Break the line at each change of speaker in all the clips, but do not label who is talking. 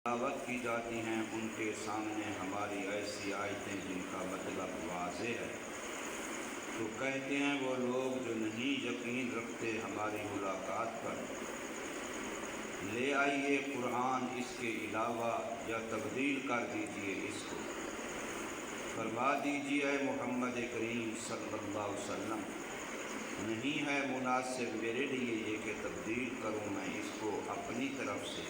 دعوت کی جاتی ہیں ان کے سامنے ہماری ایسی آیتیں جن کا مطلب واضح ہے، تو کہتے ہیں وہ لوگ جو نہیں یقین رکھتے ہماری ملاقات پر، لے آئیے قرآن اس کے علاوہ یا تبدیل کر دیجئے اس کو۔ فرما دیجئے اے محمد کریم صلی اللہ علیہ وسلم، نہیں ہے مناسب میرے لیے یہ کہ تبدیل کروں میں اس کو اپنی طرف سے،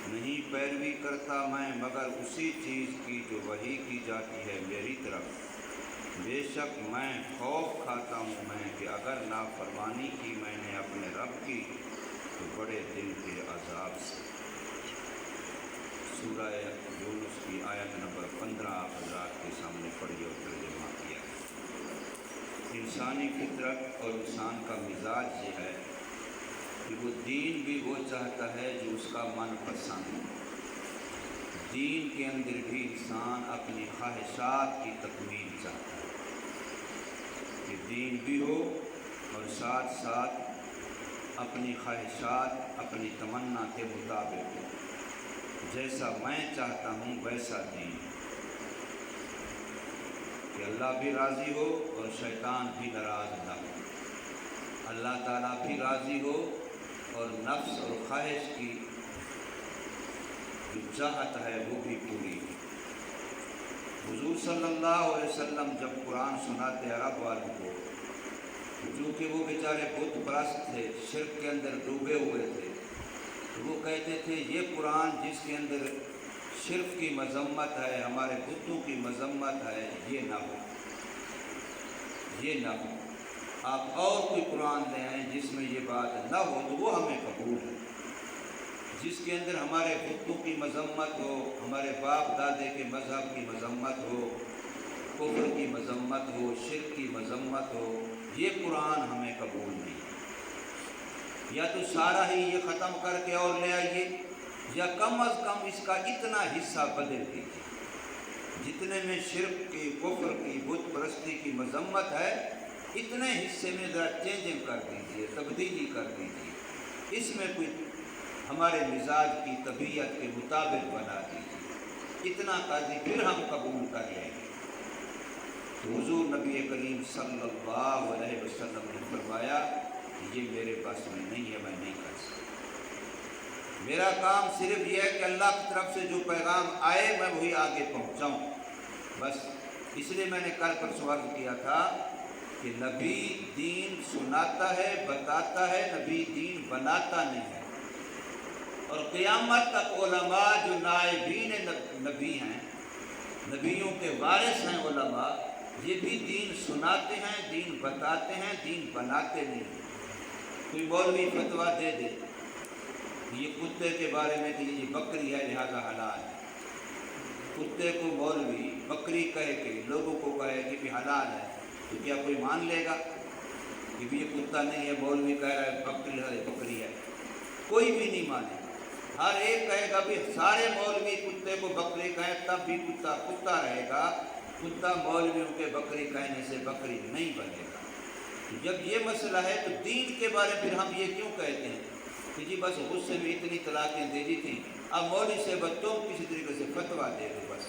نہیں پیروی کرتا میں مگر اسی چیز کی جو وحی کی جاتی ہے میری طرف۔ بے شک میں خوف کھاتا ہوں میں کہ اگر نافرمانی کی میں نے اپنے رب کی تو بڑے دن کے عذاب سے۔ سورہ یونس کی آیت نمبر 15 آپ حضرات کے سامنے پڑھی اور ترجمہ کیا ہے۔ انسانی فطرت اور انسان کا مزاج یہ ہے کہ وہ دین بھی وہ چاہتا ہے جو اس کا من پسند ہے۔ دین کے اندر بھی انسان اپنی خواہشات کی تکمیل چاہتا ہے کہ دین بھی ہو اور ساتھ ساتھ اپنی خواہشات اپنی تمنا کے مطابق ہو، جیسا میں چاہتا ہوں ویسا دین، کہ اللہ بھی راضی ہو اور شیطان بھی ناراض نہ ہو، اللہ تعالیٰ بھی راضی ہو اور نفس اور خواہش کی جو چاہت ہے وہ بھی پوری ہو۔ حضور صلی اللہ علیہ وسلم جب قرآن سناتے عرب والوں کو، چونکہ وہ بیچارے بت پرست تھے، شرک کے اندر ڈوبے ہوئے تھے، تو وہ کہتے تھے یہ قرآن جس کے اندر شرک کی مذمت ہے، ہمارے بتوں کی مذمت ہے، یہ نہ ہو، یہ نہ ہو۔ آپ اور کوئی قرآن لے آئیں جس میں یہ بات نہ ہو تو وہ ہمیں قبول ہے۔ جس کے اندر ہمارے بتوں کی مذمت ہو، ہمارے باپ دادے کے مذہب کی مذمت ہو، کفر کی مذمت ہو، شرک کی مذمت ہو، یہ قرآن ہمیں قبول نہیں۔ یا تو سارا ہی یہ ختم کر کے اور لے آئیے، یا کم از کم اس کا اتنا حصہ بدل دیجیے جتنے میں شرک کی، کفر کی، بت پرستی کی مذمت ہے، اتنے حصے میں ذرا چینجنگ کر دیجیے، تبدیلی کر دیجیے، اس میں کوئی ہمارے مزاج کی طبیعت کے مطابق بنا دیجیے، اتنا کر دی پھر ہم قبول کر لیں گے۔ تو حضور نبی کریم صلی اللہ علیہ وسلم نے فرمایا کہ یہ میرے بس میں نہیں ہے، میں نہیں کر سکتا۔ میرا کام صرف یہ ہے کہ اللہ کی طرف سے جو پیغام آئے میں وہی آگے پہنچاؤں، بس۔ اس لیے میں نے کل پر سوال کیا تھا کہ نبی دین سناتا ہے، بتاتا ہے، نبی دین بناتا نہیں ہے۔ اور قیامت تک علماء جو نائبین نبی ہیں، نبیوں کے وارث ہیں علماء، یہ بھی دین سناتے ہیں، دین بتاتے ہیں، دین بناتے نہیں ہیں۔ کوئی مولوی فتویٰ دے دے یہ کتے کے بارے میں کہ یہ بکری ہے لہذا حلال ہے، کتے کو مولوی بکری کہے کہ لوگوں کو کہے کہ بھی حلال ہے، تو کیا کوئی مان لے گا کہ بھی یہ کتا نہیں ہے، مولوی کہہ رہا ہے بکری ہے، بکری ہے؟ کوئی بھی نہیں مانے گا۔ ہر ایک کہے گا بھی سارے مولوی کتے کو بکری کہیں تب بھی کتا کتا رہے گا، کتا مولویوں کے بکری کہنے سے بکری نہیں بنے گا۔ جب یہ مسئلہ ہے تو دین کے بارے میں پھر ہم یہ کیوں کہتے ہیں کہ جی بس غصے میں اتنی طلاقیں دے دی تھیں، اب مولوی سے بچوں کسی طریقے سے فتویٰ دے دو بس۔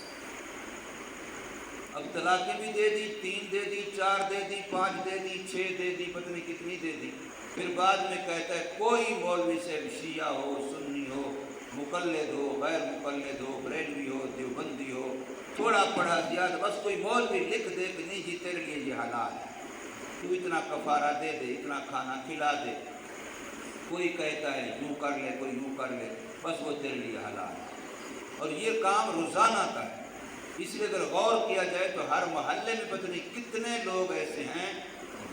اب طلاقیں بھی دے دی، 3 دے دی، 4 دے دی، 5 دے دی، 6 دے دی، پتہ نہیں کتنی دے دی، پھر بعد میں کہتا ہے کوئی مولوی سے شیعہ ہو، سنی ہو، مقلد ہو، غیر مقلد ہو، بریلوی ہو، دیوبندی ہو، تھوڑا پڑھا زیادہ، بس کوئی مولوی لکھ دے کہ نہیں جی تیرے لیے یہ حلال ہے، تو اتنا کفارہ دے دے، اتنا کھانا کھلا دے، کوئی کہتا ہے یوں کر لے، کوئی یوں کر لے، بس وہ تیرے لیے حلال ہے۔ اور یہ کام روزانہ کا ہے۔ اس لیے اگر غور کیا جائے تو ہر محلے میں پتہ نہیں کتنے لوگ ایسے ہیں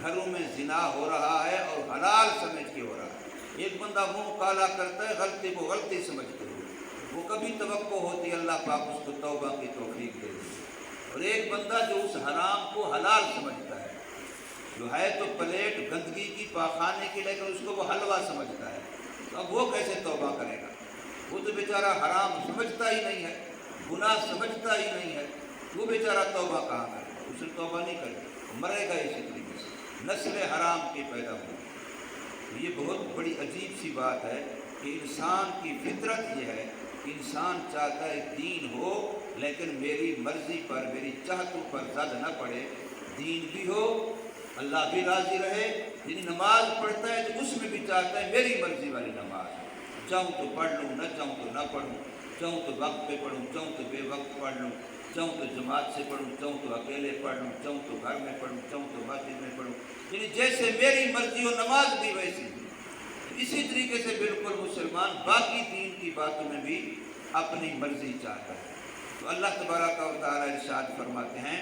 گھروں میں زنا ہو رہا ہے اور حلال سمجھ کے ہو رہا ہے۔ ایک بندہ منہ کالا کرتا ہے غلطی کو غلطی سمجھتے ہوئے، وہ کبھی توقع ہوتی ہے اللہ پاک اس کو توبہ کی توفیق دے دے، اور ایک بندہ جو اس حرام کو حلال سمجھتا ہے، جو ہے تو پلیٹ گندگی کی پاخانے کی، لیکن اس کو وہ حلوہ سمجھتا ہے، تو اب وہ کیسے توبہ کرے گا؟ وہ تو بیچارہ حرام سمجھتا ہی نہیں ہے، گناہ سمجھتا ہی نہیں ہے، وہ بیچارہ توبہ کہاں کرے گا؟ اسے توبہ نہیں کرے گا، مرے گا اسی طریقے سے، نسل حرام کی پیدا ہوگی۔ یہ بہت بڑی عجیب سی بات ہے کہ انسان کی فطرت یہ ہے کہ انسان انسان چاہتا ہے دین ہو لیکن میری مرضی پر میری چاہتوں پر زد نہ پڑے، دین بھی ہو اللہ بھی راضی رہے، یعنی نماز پڑھتا ہے تو اس میں بھی چاہتا ہے میری مرضی والی نماز، چاہوں تو پڑھ لوں، نہ چاہوں تو نہ پڑھوں، چاہوں تو وقت پہ پڑھوں، چاہوں تو بے وقت پڑھ لوں، چاہوں تو جماعت سے پڑھوں، چاہوں تو اکیلے پڑھ لوں، چاہوں تو گھر میں پڑھوں، چاہوں تو مسجد میں پڑھوں، یعنی جیسے میری مرضی ہو نماز بھی ویسی ہو۔ اسی طریقے سے بالکل مسلمان باقی دین کی باتوں میں بھی اپنی مرضی چاہتا ہے۔ تو اللہ تبارک و تعالیٰ ارشاد فرماتے ہیں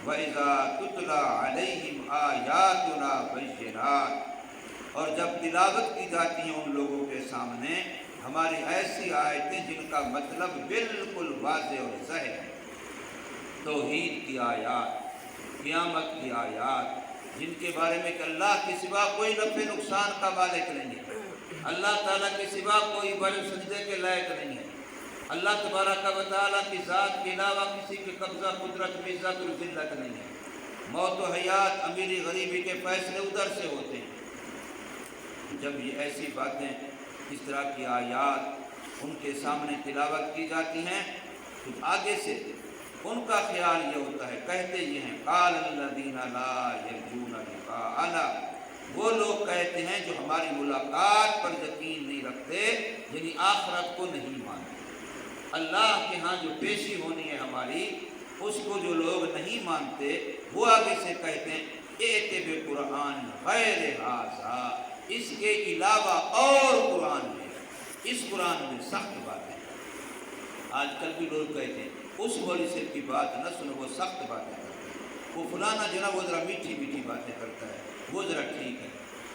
وَإِذَا تُتْلَى عَلَيْهِمْ آيَاتُنَا بَيِّنَاتٍ، اور جب تلاوت کی جاتی ہیں ان لوگوں کے سامنے ہماری ایسی آیتیں جن کا مطلب بالکل واضح اور ظاہر ہے، توحید کی آیات، قیامت کی آیات، جن کے بارے میں کہ اللہ کے سوا کوئی نفع نقصان کا مالک نہیں ہے، اللہ تعالیٰ کے سوا کوئی بر سجدے کے لائق نہیں ہے، اللہ تبارک و تعالیٰ کی ذات کے علاوہ کسی کے قبضہ قدرت میں عزت اور ذلت نہیں ہے، موت و حیات امیری غریبی کے فیصلے ادھر سے ہوتے ہیں۔ جب یہ ایسی باتیں اس طرح کی آیات ان کے سامنے تلاوت کی جاتی ہیں تو آگے سے ان کا خیال یہ ہوتا ہے، کہتے یہ ہیں قال الذین لا یرجون لقاءنا، وہ لوگ کہتے ہیں جو ہماری ملاقات پر یقین نہیں رکھتے، یعنی آخرت کو نہیں مانتے، اللہ کے ہاں جو پیشی ہونی ہے ہماری اس کو جو لوگ نہیں مانتے وہ آگے سے کہتے ہیں ائت بقرآن غیر ھذا، اس کے علاوہ اور قرآن ہے، اس قرآن میں سخت باتیں ہیں۔ آج کل بھی لوگ کہتے ہیں اس مولوی صاحب کی بات نہ سنو، وہ سخت باتیں کرتا ہے، وہ فلانا جو نا وہ ذرا میٹھی میٹھی باتیں کرتا ہے، وہ ذرا ٹھیک ہے،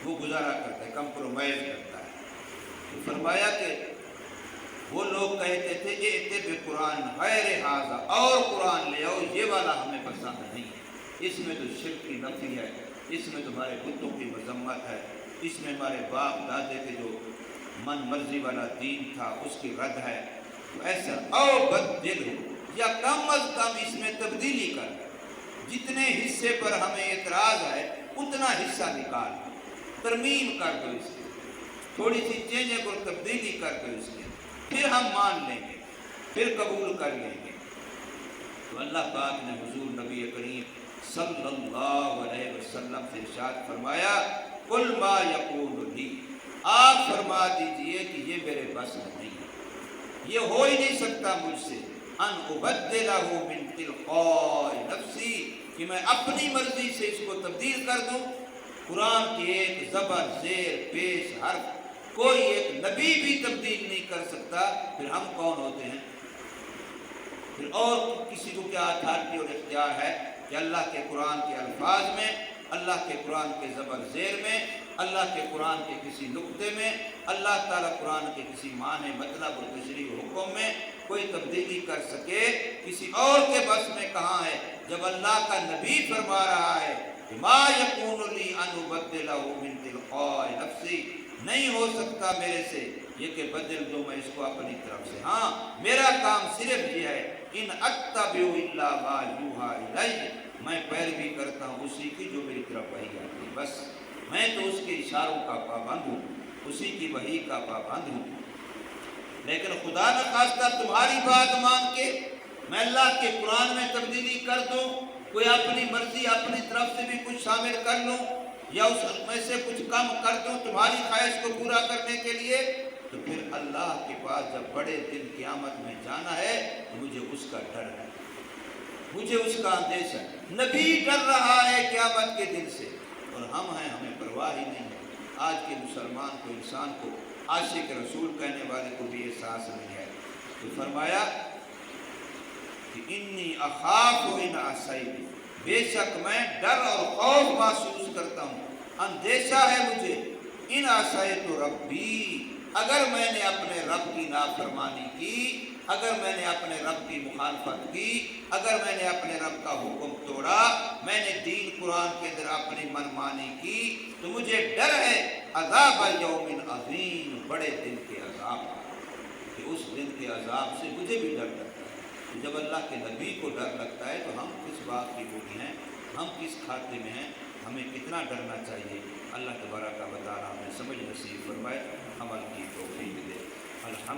وہ گزارا کرتا ہے، کمپرومائز کرتا ہے۔ تو فرمایا کہ وہ لوگ کہتے تھے ائت بقرآن غیر ھذا، اور قرآن لے آؤ، یہ والا ہمیں پسند نہیں ہے، اس میں تو شرک کی نفی ہے، اس میں تمہارے بتوں کی مذمت ہے، اس میں ہمارے باپ دادے کے جو من مرضی والا دین تھا اس کی رد ہے، تو ایسا او بدل ہو، یا کم از کم اس میں تبدیلی کر، جتنے حصے پر ہمیں اعتراض ہے اتنا حصہ نکال، ترمیم کر دو، اس کی تھوڑی سی چینجنگ اور تبدیلی کر دو اس کی، پھر ہم مان لیں گے، پھر قبول کر لیں گے۔ تو اللہ پاک نے حضور نبی کریم صلی اللہ علیہ وسلم سے ارشاد فرمایا قل ما یکون لی، آپ فرما دیجئے کہ یہ میرے بس میں نہیں ہے، یہ ہو ہی نہیں سکتا مجھ سے، ان ابدلہ من تلقاء نفسی، کہ میں اپنی مرضی سے اس کو تبدیل کر دوں۔ قرآن کی ایک زبر زیر پیش حرف کوئی ایک نبی بھی تبدیل نہیں کر سکتا، پھر ہم کون ہوتے ہیں؟ پھر اور کسی کو کیا اتھارٹی اور اختیار ہے کہ اللہ کے قرآن کے الفاظ میں، اللہ کے قرآن کے زبر زیر میں، اللہ کے قرآن کے کسی نقطے میں، اللہ تعالیٰ قرآن کے کسی معنی مطلب اور تشریح حکم میں کوئی تبدیلی کر سکے؟ کسی اور کے بس میں کہاں ہے، جب اللہ کا نبی فرما رہا ہے کہ ما یکون لی ان ابدلہ من تلقاء نفسی، نہیں ہو سکتا میرے سے یہ کہ بدل دوں میں اس کو اپنی طرف سے، ہاں میرا کام صرف یہ ہے ان اتبع الا ما یوحی الی، میں پیروی کرتا ہوں اسی کی جو میری طرف وحی آتی ہے، بس میں تو اس کے اشاروں کا پابند ہوں، اسی کی وحی کا پابند ہوں۔ لیکن خدا نخواستہ تمہاری بات مان کے میں اللہ کے قرآن میں تبدیلی کر دوں، کوئی اپنی مرضی اپنی طرف سے بھی کچھ شامل کر لوں یا اس میں سے کچھ کم کر دوں تمہاری خواہش کو پورا کرنے کے لیے، تو پھر اللہ کے پاس جب بڑے دن قیامت میں جانا ہے تو مجھے اس کا ڈر ہے، مجھے اس کا اندیشہ ہے۔ نبی ڈر رہا ہے قیامت کے دن سے اور ہم ہیں، ہمیں پرواہ ہی نہیں ہے۔ آج کے مسلمان کو، انسان کو، عاشق رسول کہنے والے کو بھی احساس نہیں ہے۔ تو فرمایا کہ انی اخاف ان عصیت، بے شک میں ڈر اور خوف محسوس کرتا ہوں، اندیشہ ہے مجھے، ان عصیت ربی، اگر میں نے اپنے رب کی نافرمانی کی، اگر میں نے اپنے رب کی مخالفت کی، اگر میں نے اپنے رب کا حکم توڑا، میں نے دین قرآن کے اندر اپنی منمانی کی، تو مجھے ڈر ہے عذاب یوم عظیم، بڑے دن کے عذاب، کہ اس دن کے عذاب سے مجھے بھی ڈر لگتا ہے۔ جب اللہ کے نبی کو ڈر لگتا ہے تو ہم کس بات کی بولی ہیں، ہم کس کھاتے میں ہیں، ہمیں کتنا ڈرنا چاہیے۔ اللہ تبارک و تعالیٰ ہمیں سمجھ نصیب فرمائے، عمل کی توفیق دے۔ الحمد